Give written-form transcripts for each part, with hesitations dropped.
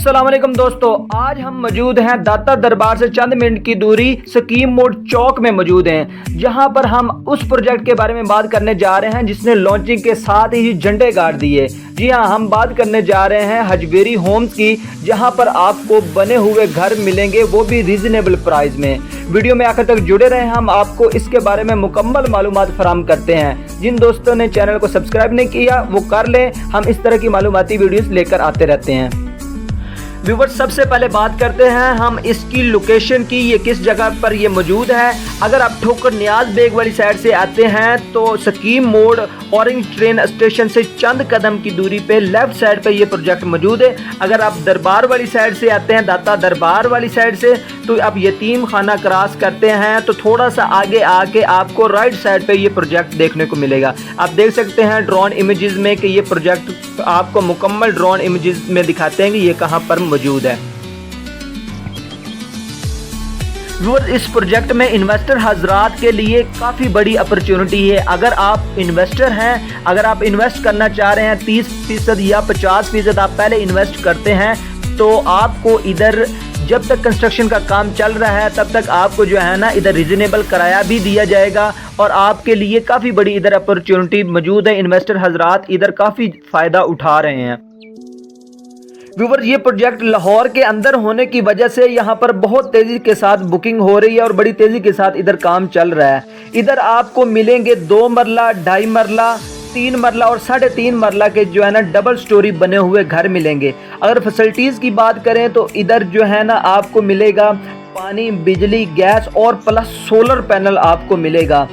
अस्सलाम वालेकुम दोस्तों, आज हम मौजूद हैं दाता दरबार से चंद मिनट की दूरी स्कीम मोड़ चौक में मौजूद हैं, जहां पर हम उस प्रोजेक्ट के बारे में बात करने जा रहे हैं जिसने लॉन्चिंग के साथ ही झंडे गाड़ दिए। जी हां, हम बात करने जा रहे हैं हजवेरी होम्स की, जहां पर आपको बने हुए घर मिलेंगे, वो भी रीजनेबल प्राइस में। वीडियो में आखिर तक जुड़े रहें, हम आपको इसके बारे में मुकम्मल मालूमात फराहम करते हैं। जिन दोस्तों ने चैनल को सब्सक्राइब नहीं किया वो कर लें, हम इस तरह की मालूमाती वीडियोस लेकर आते रहते हैं। व्यूवर्स, सबसे पहले बात करते हैं हम इसकी लोकेशन की, ये किस जगह पर ये मौजूद है। अगर आप ठोकर नियाज बेग वाली साइड से आते हैं तो स्कीम मोड़ ऑरेंज ट्रेन स्टेशन से चंद कदम की दूरी पे लेफ्ट साइड पे ये प्रोजेक्ट मौजूद है। अगर आप दरबार वाली साइड से आते हैं, दाता दरबार वाली साइड से, तो आप यतीम खाना क्रॉस करते हैं तो थोड़ा सा आगे आके आपको राइट साइड पे ये प्रोजेक्ट देखने को मिलेगा। आप देख सकते हैं ड्रोन इमेजेस में कि ये प्रोजेक्ट आपको मुकम्मल ड्रोन इमेजेस में दिखाते हैं कि ये कहाँ पर मौजूद है। व्यूअर्स, इस प्रोजेक्ट में इन्वेस्टर हजरात के लिए काफ़ी बड़ी अपॉर्चुनिटी है। अगर आप इन्वेस्टर हैं, अगर आप इन्वेस्ट करना चाह रहे हैं 30% या 50% आप पहले इन्वेस्ट करते हैं, तो आपको इधर जब तक कंस्ट्रक्शन का काम चल रहा है तब तक आपको जो है ना इधर रीजनेबल किराया भी दिया जाएगा और आपके लिए काफ़ी बड़ी इधर अपॉर्चुनिटी मौजूद है। इन्वेस्टर हजरात इधर काफ़ी फ़ायदा उठा रहे हैं। व्यूअर, ये प्रोजेक्ट लाहौर के अंदर होने की वजह से यहाँ पर बहुत तेज़ी के साथ बुकिंग हो रही है और बड़ी तेज़ी के साथ इधर काम चल रहा है। इधर आपको मिलेंगे 2 मरला, 2.5 मरला, 3 मरला और 3.5 मरला के जो है ना डबल स्टोरी बने हुए घर मिलेंगे। अगर फैसिलिटीज़ की बात करें तो इधर जो है ना आपको मिलेगा पानी, बिजली, गैस और प्लस सोलर पैनल आपको मिलेगा।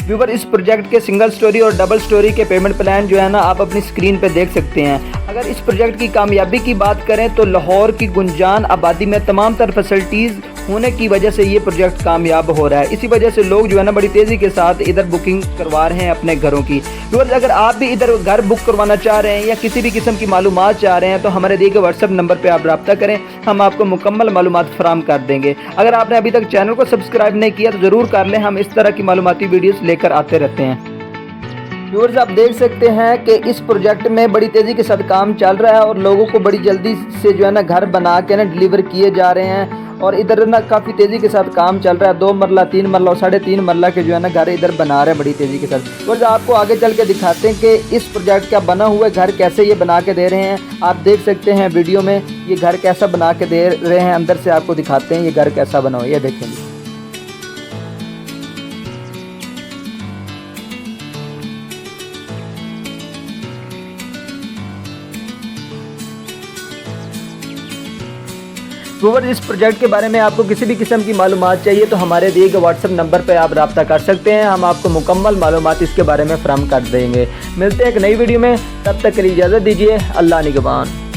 व्यूअर, इस प्रोजेक्ट के सिंगल स्टोरी और डबल स्टोरी के पेमेंट प्लान जो है ना आप अपनी स्क्रीन पे देख सकते हैं। अगर इस प्रोजेक्ट की कामयाबी की बात करें तो लाहौर की गुंजान आबादी में तमाम तर फैसिलिटीज़ होने की वजह से ये प्रोजेक्ट कामयाब हो रहा है। इसी वजह से लोग जो है ना बड़ी तेज़ी के साथ इधर बुकिंग करवा रहे हैं अपने घरों की। व्यूअर, अगर आप भी इधर घर बुक करवाना चाह रहे हैं या किसी भी किस्म की मालूमात चाह रहे हैं तो हमारे दिए गए व्हाट्सएप नंबर पर आप रब्ता करें, हम आपको मुकम्मल मालूमात फराहम कर देंगे। अगर आपने अभी तक चैनल को सब्सक्राइब नहीं किया तो ज़रूर कर लें, हम इस तरह की मालूमाती वीडियोज़ लेकर आते रहते हैं। व्यूअर्स, आप देख सकते हैं कि इस प्रोजेक्ट में बड़ी तेज़ी के साथ काम चल रहा है और लोगों को बड़ी जल्दी से जो है ना घर बना के ना डिलीवर किए जा रहे हैं और इधर ना काफ़ी तेज़ी के साथ काम चल रहा है। 2 मरला, 3 मरला और 3.5 मरला के जो है ना घर इधर बना रहे हैं बड़ी तेज़ी के साथ। व्यूअर्स, आपको आगे चल के दिखाते हैं कि इस प्रोजेक्ट का बना हुआ घर कैसे ये बना के दे रहे हैं। आप देख सकते हैं वीडियो में ये घर कैसा बना के दे रहे हैं। अंदर से आपको दिखाते हैं ये घर कैसा बना हुआ है, ये देखेंगे। व्यूअर, इस प्रोजेक्ट के बारे में आपको किसी भी किस्म की मालूमात चाहिए तो हमारे दिए गए व्हाट्सएप नंबर पर आप रब्ता कर सकते हैं, हम आपको मुकम्मल मालूमात इसके बारे में फराहम कर देंगे। मिलते हैं एक नई वीडियो में, तब तक के लिए इजाज़त दीजिए। अल्लाह निगहबान।